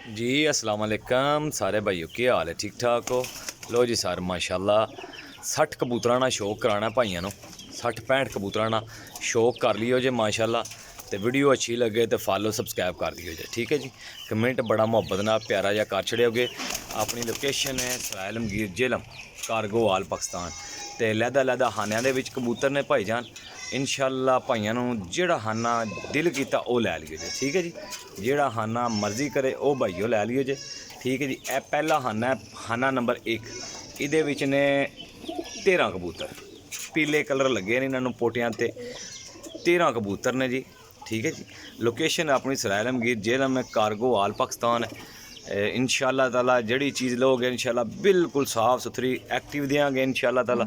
जी अस्सलाम वालेकुम सारे भाइयों, क्या हाल है? ठीक ठाक हो? लो जी सर माशाल्लाह 60 कबूतरां ना शौक कराना भाइयों नो, 60-65 कबूतरां ना शौक कर लियो जे माशाल्लाह। तो वीडियो अच्छी लगे तो फॉलो सबसक्राइब कर दियो जे, ठीक है जी। कमेंट बड़ा मुहब्बत ना प्यारा जा कर छड़ियोगे। अपनी लोकेशन है सराय आलमगीर जेलम कारगोवाल पाकिस्तान। तो लैदा खानियां दे विच कबूतर ने भाईजान, इंशाल्लाह भाइयों नूं जेड़ा खाना दिल कीता वो लै लियो जे, ठीक है जी। जेड़ा खाना मर्जी करे वो भाईओ लै लियो जे, ठीक है जी। ए पहला खाना है खाना नंबर 1। इहदे विच ने 13 कबूतर पीले कलर लगे ने इन्होंने पोटियां ते 13 कबूतर ने जी, ठीक है जी। लोकेशन अपनी सराय आलमगीर जेलम में कारगोवाल पाकिस्तान है। इंशाल्लाह ताला जड़ी चीज़ लोगे इंशाल्लाह बिल्कुल साफ सुथरी एक्टिव देंगे इंशाल्लाह ताला।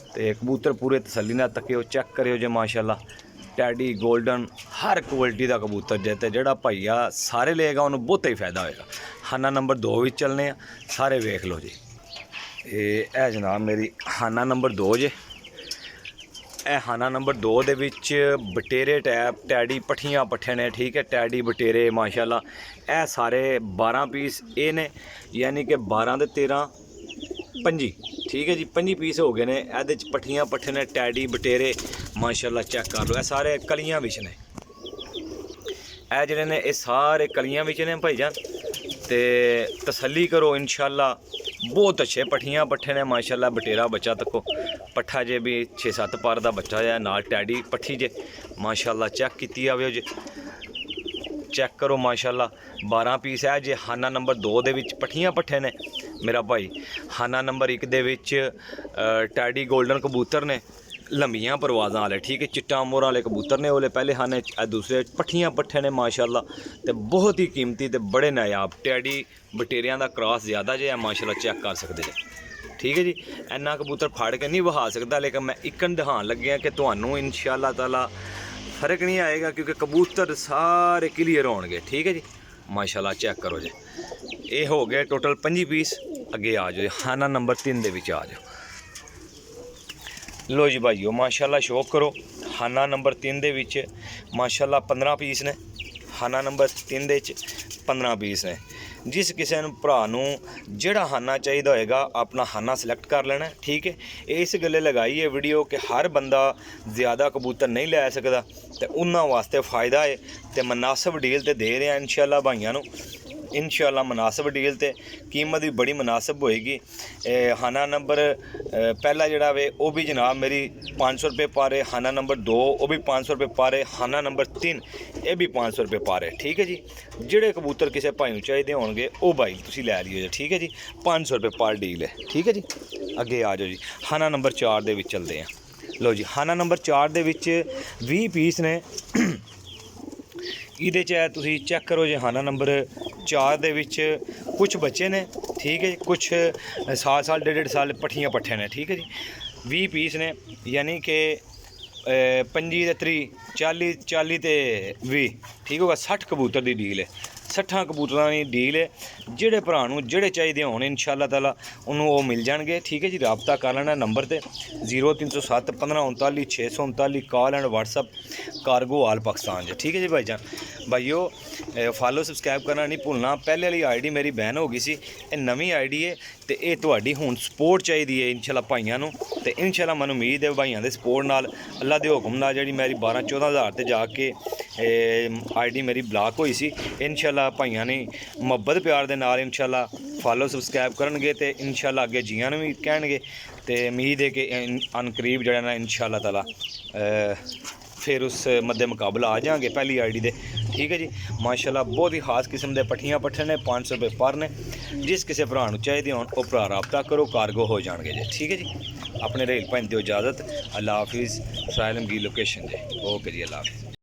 तो कबूतर पूरे तसल्ली नाल तक्यो चेक करियो जे माशाल्लाह। टैडी गोल्डन हर क्वालिटी का कबूतर जे, तो जोड़ा भाईया सारे लेगा उन्होंने बहुत ही फायदा होएगा। खाना नंबर 2 भी चलने सारे वेख लो जी। ये जनाब मेरी खाना नंबर 2 जे। ए खाना नंबर 2 दे विच बटेरे टैप टैडी पट्ठियां पट्ठे ने, ठीक है। टैडी बटेरे माशाल्लाह ए सारे 12 पीस ए ने, यानी कि 12 ते 13 25, ठीक है जी। 25 पीस हो गए ने। ए पट्ठियां पट्ठे ने टैडी बटेरे माशाल्लाह चेक कर लो। ए सारे कलियां विच ने, ए जेह्ड़े ने ये सारे कलियां विच ने भाईजान। ते तसल्ली करो इंशाल्लाह बहुत अच्छे पट्ठियां पट्ठे ने माशाल्लाह। बटेरा बच्चा तको पट्ठा जे भी 6-7 पर का बच्चा है नाल टैडी पट्ठी जे माशाल्लाह चेक कीती आवे जे, चेक करो माशाल्लाह। 12 पीस है जे। खाना नंबर 2 दे विच पट्ठियां पट्ठे ने मेरा भाई। खाना नंबर 1 दे विच टैडी गोल्डन कबूतर ने लंबियां परवाज़ां वाले, ठीक है। चिट्टा मोर वाले कबूतर ने ओले पहले खाने, दूसरे पट्ठियां पट्ठे ने माशाल्लाह। तो बहुत ही कीमती तो बड़े नायाब टैडी बटेरियां दा क्रॉस ज़्यादा जे माशाल्लाह चेक कर सकते जे, ठीक है जी। इन्ना कबूतर फाड़ के नहीं बहा सकता, लेकिन मैं इकन दिखान लग्या कि तुहानू इंशाल्लाह ताला फर्क नहीं आएगा, क्योंकि कबूतर सारे क्लीयर होणगे, ठीक है जी। माशाल्लाह चेक करो जी। ये हो गए टोटल 25 पीस। अगे आ जाओ खाना नंबर 3 दे विच आ जाओ। लो जी भाईओ माशाल्लाह शौक करो। खाना नंबर 3 दे विच माशाल्लाह 15 पीस ने। खाना नंबर 3 दे विच 15 पीस ने। जिस किसी भरा नूं जेड़ा खाना चाहिए होएगा अपना खाना सिलेक्ट कर लेना, ठीक है। इस गल्ले लगाई है वीडियो कि हर बंदा ज़्यादा कबूतर नहीं लै सकदा, तो उन्हां वास्ते फ़ायदा है। तो मुनासिब डील तो दे रहे हैं इंशाल्लाह भाइयों नूं, इंशाल्लाह मुनासिब डील ते कीमत भी बड़ी मुनासिब होएगी। खाना नंबर पहला जड़ा वे वो भी जनाब मेरी 500 रुपये पर है। खाना नंबर 2 वो भी 500 रुपये पर है। खाना नंबर 3 ये भी 500 रुपये पर है, ठीक है जी। जेड़े कबूतर किसी भाई नूं चाहिए होणगे वो भाई तुसीं लै लियो जी, ठीक है जी। 500 रुपये पर डील है, ठीक है जी। अगे आ जाओ जी। खाना नंबर 4 दे विच चलते हैं। लो जी खाना नंबर 4 दे विच 20 पीस ने। इहदे च तुसीं चेक करो जी। खाना नंबर 4 दे विच कुछ बच्चे ने, ठीक है। कुछ साल 1.5 साल पट्ठियां पट्ठे ने, ठीक है जी। 20 पीस ने, यानी कि 25 ते 30 40 ते 20, ठीक होगा। 60 कबूतर की डील है, 60 कबूतरां की डील है। जेड़े भरा नूं जेड़े चाहिए होने इंशाल्लाह ताला उन्होंने वो मिल जाएंगे, ठीक है जी। रबता कर लेना नंबर ते 0307 1539 639 कॉल एंड व्हाट्सअप कारगोवाल पाकिस्तान जी, ठीक है जी भाईजान। भाईओ फॉलो सबसक्राइब करना नहीं भूलना। पहले वाली आईडी मेरी बैन हो गई सी, नवीं आईडी है। तो ये तुहाडी हुण सपोर्ट चाहिए है इंशाल्लाह भाइयों नूं। तो इंशाल्लाह मैनूं उम्मीद है भाइयों के सपोर्ट नाल अल्लाह के हुक्म नाल जी मेरी 12-14 हज़ार ते जाके आईडी मेरी ब्लॉक हुई सी। इंशाल्लाह भाइयों ने मुहब्बत प्यार दे नाल इंशाल्लाह फॉलो सबसक्राइब करनगे ते इंशाल्लाह अगे जियां नूं भी कहणगे। तो उम्मीद है कि अनकरीब जड़ा ना इंशाल्लाह ताला फिर उस मद्दे मुकाबला आ जाएंगे पहली आईडी दे, ठीक है जी। माशाल्लाह बहुत ही खास किस्म के पट्ठियां पट्ठे ने 500 रुपये पर ने। जिस किसी भरा नूं चाहिए होण वो भरा रबता करो, कारगो हो जाएंगे जी, ठीक है जी। अपने रेल भाई दिओ इजाज़त। अल्लाह हाफिज़। सराय आलमगीर लोकेशन जी। ओके जी, अल्लाह हाफिज़।